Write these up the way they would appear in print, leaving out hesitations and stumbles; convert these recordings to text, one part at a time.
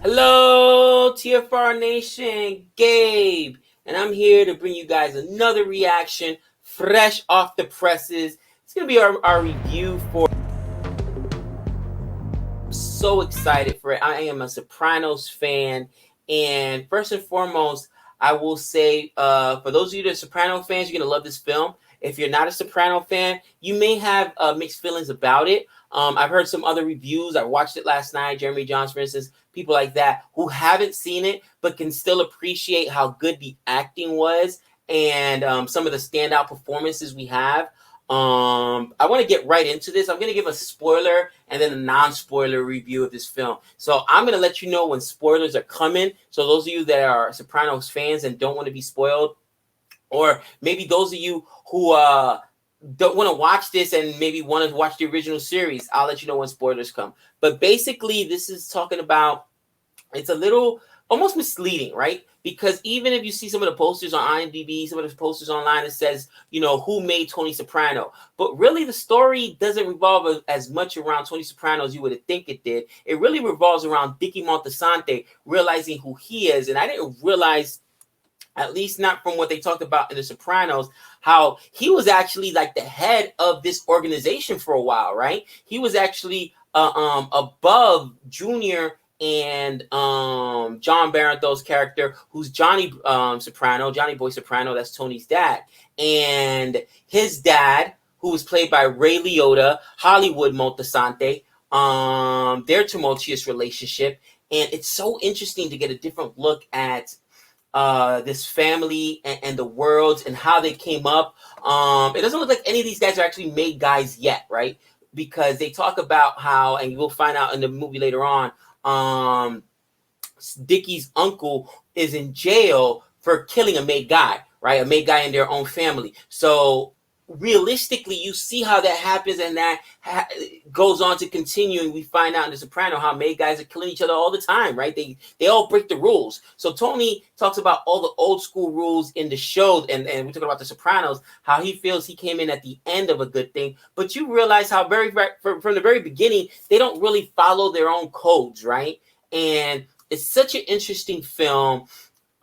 Hello, TFR Nation, Gabe, and I'm here to bring you guys another reaction, fresh off the presses. It's going to be our review for... I'm so excited for it. I am a Sopranos fan, and first and foremost, I will say, for those of you that are Soprano fans, you're going to love this film. If you're not a Soprano fan, you may have mixed feelings about it. I've heard some other reviews. I watched it last night. Jeremy Johns, for instance, people like that who haven't seen it but can still appreciate how good the acting was and some of the standout performances we have. I want to get right into this. I'm going to give a spoiler and then a non-spoiler review of this film. So I'm going to let you know when spoilers are coming. So those of you that are Sopranos fans and don't want to be spoiled, or maybe those of you who don't want to watch this and maybe want to watch the original series, I'll let you know when spoilers come. But basically, this is talking about, it's a little almost misleading, right? Because even if you see some of the posters on IMDb, some of the posters online, it says, you know, who made Tony Soprano. But really, the story doesn't revolve as much around Tony Soprano as you would think it did. It really revolves around Dicky Montasante realizing who he is. And I didn't realize, at least not from what they talked about in The Sopranos, how he was actually like the head of this organization for a while, right? He was actually above Junior and John Barentho's character, who's Johnny Soprano, Johnny Boy Soprano, that's Tony's dad. And his dad, who was played by Ray Liotta, Hollywood Montasante, their tumultuous relationship. And it's so interesting to get a different look at this family and the worlds and how they came up. It doesn't look like any of these guys are actually made guys yet, right? Because they talk about how, and you'll find out in the movie later on, Dicky's uncle is in jail for killing a made guy, right? A made guy in their own family. So realistically, you see how that happens, and that goes on to continue, and we find out in The Soprano how made guys are killing each other all the time, right? They all break the rules. So Tony talks about all the old school rules in the show, and we're talking about The Sopranos, how he feels he came in at the end of a good thing, but you realize how from the very beginning, they don't really follow their own codes, right? And it's such an interesting film.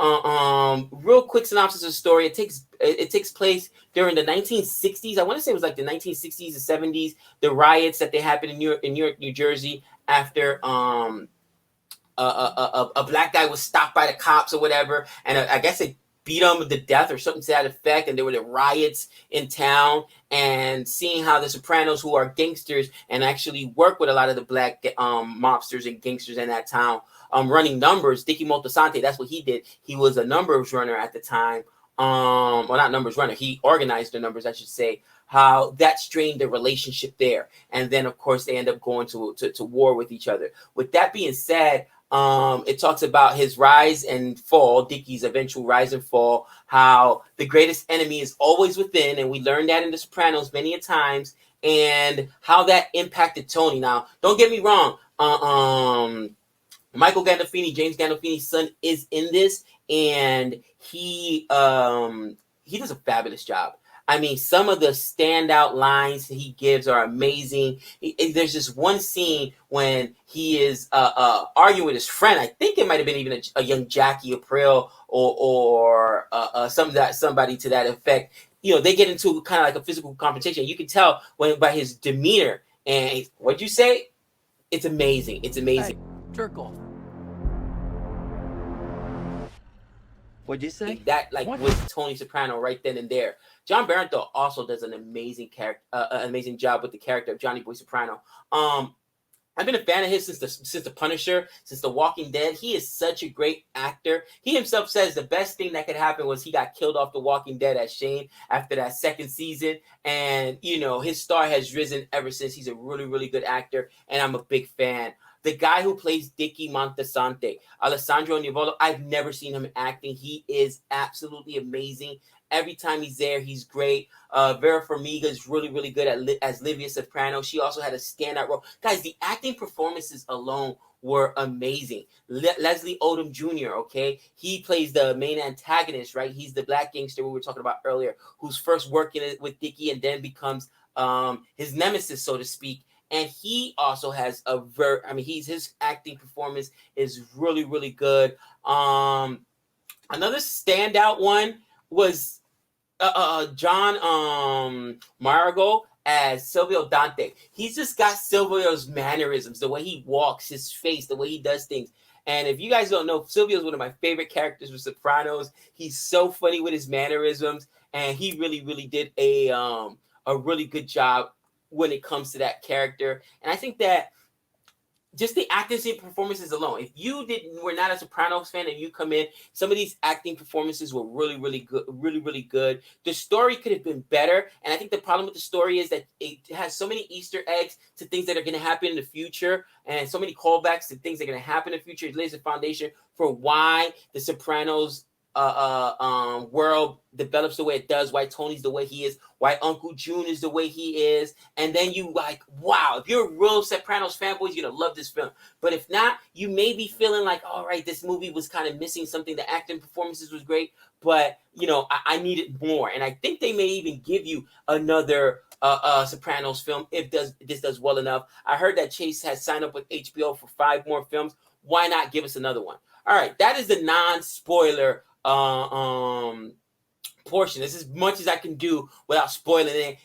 Real quick synopsis of the story. It takes place during the 1960s. I want to say it was like the 1960s and 70s. The riots that they happened in Newark, New Jersey, after a black guy was stopped by the cops or whatever, and I guess they beat him to death or something to that effect. And there were the riots in town, and seeing how the Sopranos, who are gangsters and actually work with a lot of the black mobsters and gangsters in that town, running numbers. Dicky Montasante, that's what he did. He was a numbers runner at the time. Well, not numbers runner. He organized the numbers, I should say. How that strained the relationship there. And then, of course, they end up going to war with each other. With that being said, it talks about his rise and fall, Dicky's eventual rise and fall, how the greatest enemy is always within, and we learned that in The Sopranos many a times, and how that impacted Tony. Now, don't get me wrong, Michael Gandolfini, James Gandolfini's son, is in this, and he does a fabulous job. I mean, some of the standout lines he gives are amazing. There's this one scene when he is arguing with his friend. I think it might have been even a young Jackie Aprile or somebody to that effect. You know, they get into kind of like a physical confrontation. You can tell by his demeanor. And what'd you say? It's amazing. It's amazing. Hey, jerk off. What'd you say? That was Tony Soprano right then and there. John Barentho also does an amazing amazing job with the character of Johnny Boy Soprano. I've been a fan of his since the Punisher, since The Walking Dead. He is such a great actor. He himself says the best thing that could happen was he got killed off The Walking Dead as Shane after that second season. And, you know, his star has risen ever since. He's a really, really good actor, and I'm a big fan. The guy who plays Dicky Montasante, Alessandro Nivola, I've never seen him acting. He is absolutely amazing. Every time he's there, he's great. Vera Farmiga is really, really good as Livia Soprano. She also had a standout role. Guys, the acting performances alone were amazing. Leslie Odom Jr., okay? He plays the main antagonist, right? He's the black gangster we were talking about earlier, who's first working with Dicky and then becomes his nemesis, so to speak. and he also has his acting performance is really, really good. Another standout one was John Marigo as Silvio Dante. He's just got Silvio's mannerisms, the way he walks, his face, the way he does things. And if you guys don't know, Silvio is one of my favorite characters with Sopranos. He's so funny with his mannerisms, and he really, really did a really good job when it comes to that character. And I think that just the acting performances alone. If you were not a Sopranos fan and you come in, some of these acting performances were really, really good, really, really good. The story could have been better, and I think the problem with the story is that it has so many Easter eggs to things that are going to happen in the future, and so many callbacks to things that are going to happen in the future. It lays a foundation for why the Sopranos world develops the way it does, why Tony's the way he is, why Uncle June is the way he is, and then you like, wow, if you're a real Sopranos fanboy, you're gonna love this film. But if not, you may be feeling like, all right, this movie was kind of missing something. The acting performances was great, but I needed more. And I think they may even give you another Sopranos film if this does well enough. I heard that Chase has signed up with HBO for 5 more films. Why not give us another one? All right, that is the non-spoiler portion. This is as much as I can do without spoiling it.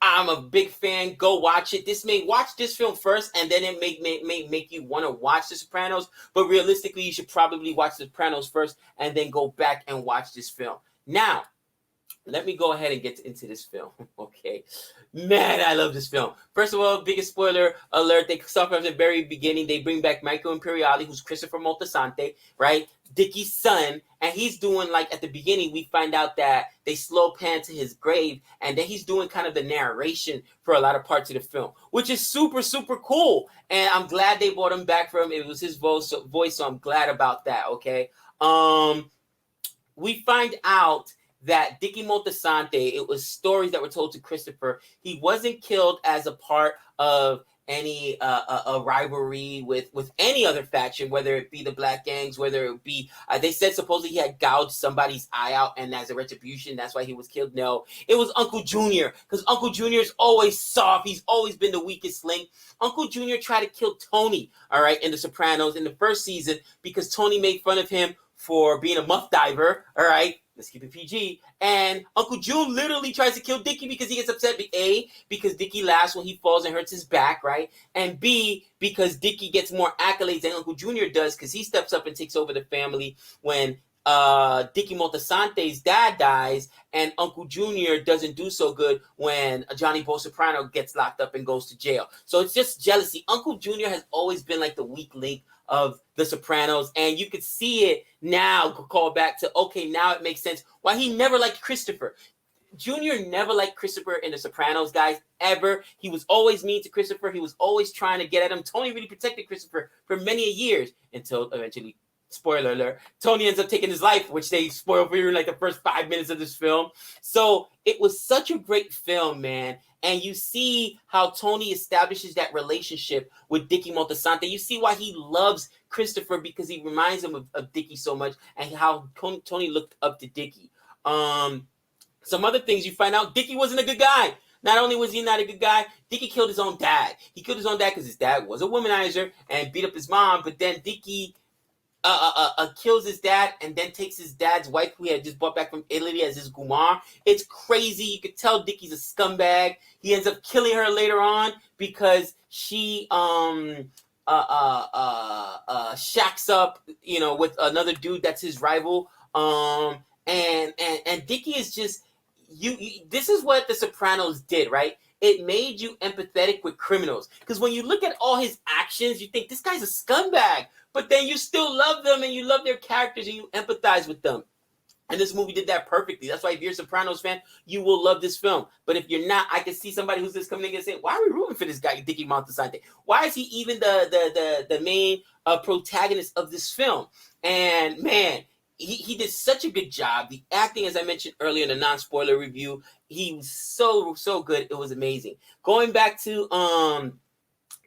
I'm a big fan. Go watch it. Watch this film first, and then it may make you want to watch The Sopranos. But realistically, you should probably watch The Sopranos first, and then go back and watch this film. Now, let me go ahead and get into this film. Okay. Man, I love this film. First of all, biggest spoiler alert. They start from the very beginning. They bring back Michael Imperiale, who's Christopher Moltisanti, right? Dickie's son. And he's doing, like, at the beginning, we find out that they slow pan to his grave. And then he's doing kind of the narration for a lot of parts of the film, which is super, super cool. And I'm glad they brought him back from it. It was his voice, so I'm glad about that, okay? We find out that Dickie Moltisanti, it was stories that were told to Christopher. He wasn't killed as a part of any a rivalry with any other faction, whether it be the Black Gangs, whether it be they said supposedly he had gouged somebody's eye out, and as a retribution, that's why he was killed. No, it was Uncle Jr. Because Uncle Jr. is always soft. He's always been the weakest link. Uncle Jr. tried to kill Tony, all right, in The Sopranos in the first season because Tony made fun of him for being a muff diver, all right. Let's keep it PG. And Uncle June literally tries to kill Dickie because he gets upset. A, because Dickie laughs when he falls and hurts his back, right? And B, because Dickie gets more accolades than Uncle Junior does because he steps up and takes over the family when Dickie Moltisanti's dad dies, and Uncle Junior doesn't do so good when Johnny Bo Soprano gets locked up and goes to jail. So it's just jealousy. Uncle Junior has always been like the weak link of The Sopranos, and you could see it now call back to, okay, now it makes sense why he never liked Christopher. Junior never liked Christopher in The Sopranos, guys, ever. He was always mean to Christopher. He was always trying to get at him. Tony really protected Christopher for many years until eventually, spoiler alert, Tony ends up taking his life, which they spoil for you in like the first 5 minutes of this film. So it was such a great film, man. And you see how Tony establishes that relationship with Dickie Moltisanti. You see why he loves Christopher, because he reminds him of Dickie so much, and how Tony looked up to Dickie. Some other things you find out, Dickie wasn't a good guy. Not only was he not a good guy, Dickie killed his own dad. He killed his own dad because his dad was a womanizer and beat up his mom. But then Dickie kills his dad and then takes his dad's wife, who he had just brought back from Italy, as his gumar. It's crazy. You could tell Dickie's a scumbag. He ends up killing her later on because she shacks up, with another dude that's his rival. And Dickie is just you. This is what The Sopranos did, right? It made you empathetic with criminals, because when you look at all his actions, you think this guy's a scumbag, but then you still love them and you love their characters and you empathize with them. And this movie did that perfectly. That's why if you're a Sopranos fan, you will love this film. But if you're not, I can see somebody who's just coming in and saying, why are we rooting for this guy, Dickie Moltisanti? Why is he even the main protagonist of this film? And man, he did such a good job. The acting, as I mentioned earlier in the non-spoiler review, he was so good. It was amazing. Going back to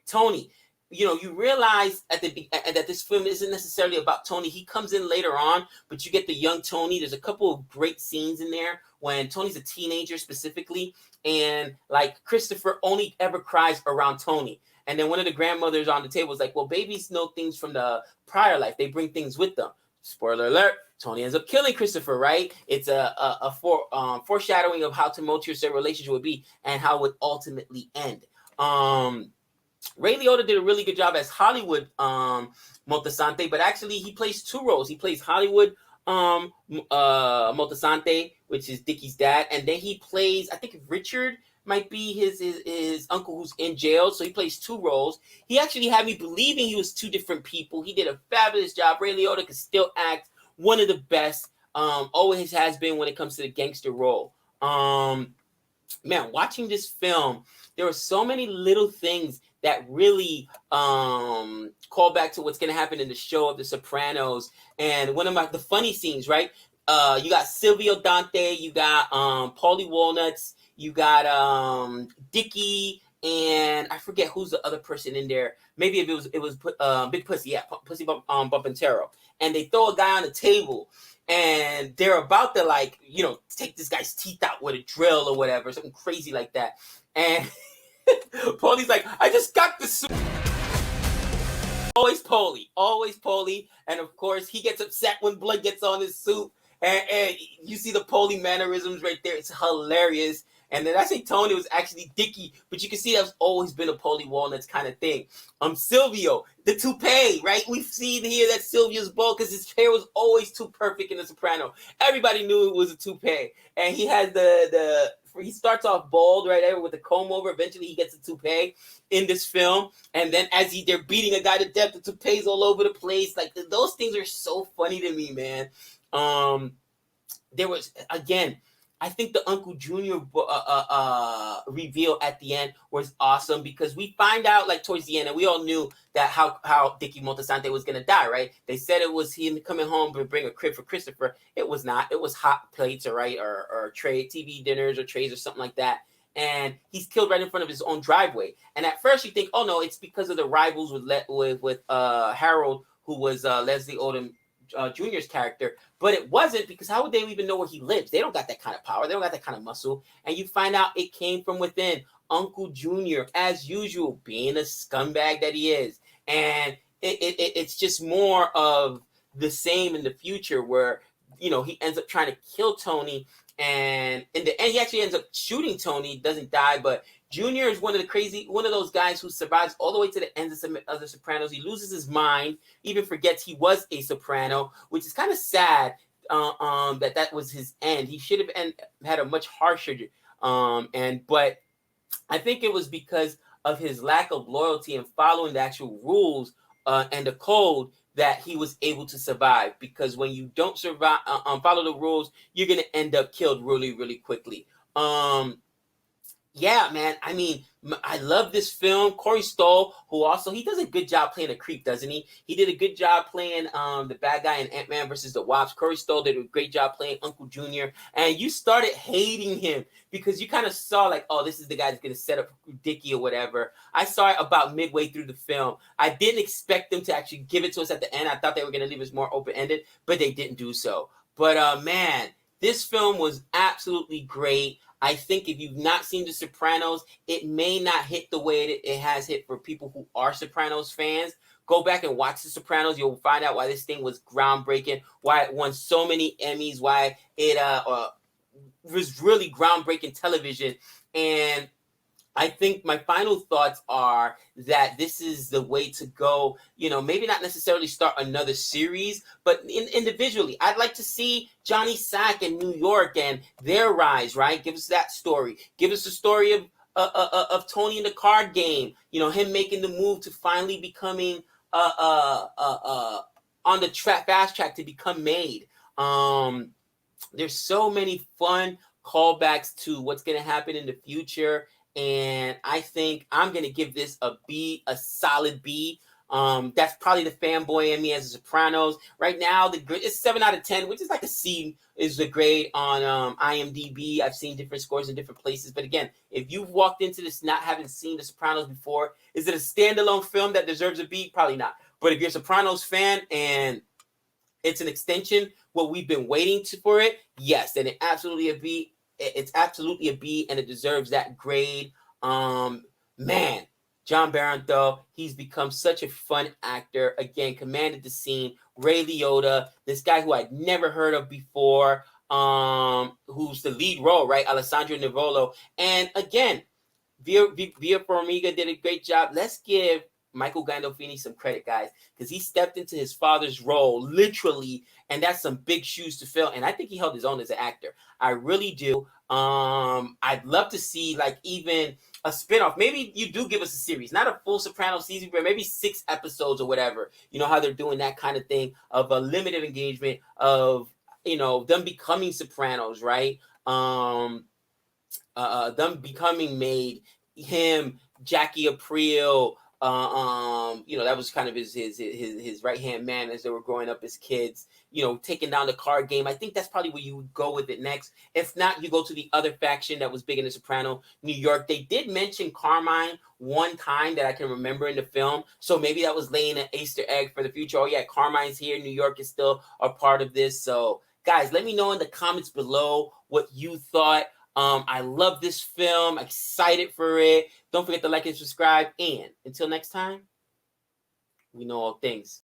Tony, you realize that this film isn't necessarily about Tony. He comes in later on, but you get the young Tony. There's a couple of great scenes in there when Tony's a teenager specifically, and like Christopher only ever cries around Tony. And then one of the grandmothers on the table is like, well, babies know things from the prior life. They bring things with them. Spoiler alert, Tony ends up killing Christopher, right? It's a foreshadowing of how tumultuous their relationship would be and how it would ultimately end. Ray Liotta did a really good job as Hollywood Moltisanti, but actually he plays two roles. He plays Hollywood Moltisanti, which is Dickie's dad, and then he plays, I think Richard might be his uncle who's in jail, so he plays two roles. He actually had me believing he was two different people. He did a fabulous job. Ray Liotta could still act, one of the best, always has been when it comes to the gangster role. Man, watching this film, there were so many little things that really call back to what's going to happen in the show of The Sopranos. And one of the funny scenes, right? You got Silvio Dante, you got Paulie Walnuts, you got Dickie, and I forget who's the other person in there. Maybe if it was Big Pussy, yeah, Pussy Bumpantero. And they throw a guy on the table, and they're about to take this guy's teeth out with a drill or whatever, something crazy like that. And Paulie's like, I just got the suit. Always Paulie. And of course, he gets upset when blood gets on his suit. And you see the Paulie mannerisms right there. It's hilarious. And then I say Tony was actually Dickie, but you can see that's always been a Paulie Walnuts kind of thing. Silvio, the toupee, right? We've seen here that Silvio's bald because his hair was always too perfect in The Soprano. Everybody knew it was a toupee. And he has he starts off bald right there with the comb over. Eventually he gets a toupee in this film. And then as they're beating a guy to death, the toupee's all over the place. Like those things are so funny to me, man. There was, again, I think the Uncle Jr. Reveal at the end was awesome because we find out like towards the end, and we all knew that how Dickie Moltisanti was gonna die, right? They said it was him coming home to bring a crib for Christopher. It was not. It was hot plates, or tray TV dinners or trays or something like that. And he's killed right in front of his own driveway. And at first you think, oh no, it's because of the rivals with Harold, who was Leslie Odom Jr.'s character, but it wasn't, because how would they even know where he lives? They don't got that kind of power. They don't got that kind of muscle. And you find out it came from within. Uncle Jr., as usual, being a scumbag that he is. And it's just more of the same in the future where, he ends up trying to kill Tony. And in the end, he actually ends up shooting Tony, doesn't die, but Junior is one of those guys who survives all the way to the end of The Sopranos. He loses his mind, even forgets he was a soprano, which is kind of sad that was his end. He should have had a much harsher but I think it was because of his lack of loyalty and following the actual rules and the code that he was able to survive. Because when you don't survive, follow the rules, you're gonna end up killed really, really quickly. Yeah, man. I mean, I love this film. Corey Stoll, who also, he does a good job playing a creep, doesn't he? He did a good job playing the bad guy in Ant-Man versus the Wasp. Corey Stoll did a great job playing Uncle Jr. And you started hating him because you kind of saw like, oh, this is the guy that's going to set up Dickie or whatever. I saw it about midway through the film. I didn't expect them to actually give it to us at the end. I thought they were going to leave us more open-ended, but they didn't do so. But man, this film was absolutely great. I think if you've not seen The Sopranos, it may not hit the way it has hit for people who are Sopranos fans. Go back and watch The Sopranos. You'll find out why this thing was groundbreaking, why it won so many Emmys, why it was really groundbreaking television. And I think my final thoughts are that this is the way to go. Maybe not necessarily start another series, but individually. I'd like to see Johnny Sack in New York and their rise, right? Give us that story. Give us the story of Tony in the card game. Him making the move to finally becoming on the fast track to become made. There's so many fun callbacks to what's going to happen in the future. And I think I'm going to give this a solid B. That's probably the fanboy in me as a Sopranos. Right now, it's 7 out of 10, which is like a C is the grade on IMDb. I've seen different scores in different places. But again, if you've walked into this not having seen The Sopranos before, is it a standalone film that deserves a B? Probably not. But if you're a Sopranos fan and it's an extension, what we've been waiting for it, yes, then it's absolutely a B. It's absolutely a B, and it deserves that grade. Man, John Barenthal, he's become such a fun actor. Again, commanded the scene. Ray Liotta, this guy who I'd never heard of before, who's the lead role, right? Alessandro Nivolo. And again, Via Farmiga did a great job. Let's give Michael Gandolfini some credit, guys, because he stepped into his father's role literally, and that's some big shoes to fill. And I think he held his own as an actor. I really do. I'd love to see like even a spinoff. Maybe you do give us a series, not a full Sopranos season, but maybe 6 episodes or whatever. You know how they're doing that kind of thing of a limited engagement of them becoming Sopranos, right? Them becoming made, him, Jackie Aprile, that was kind of his right hand man as they were growing up as kids, taking down the card game. I think that's probably where you would go with it next. If not, you go to the other faction that was big in the Soprano, New York. They did mention Carmine one time that I can remember in the film, so maybe that was laying an Easter egg for the future. Oh yeah, Carmine's here. New York is still a part of this. So guys, let me know in the comments below what you thought. I love this film. Excited for it. Don't forget to like and subscribe. And until next time, we know all things.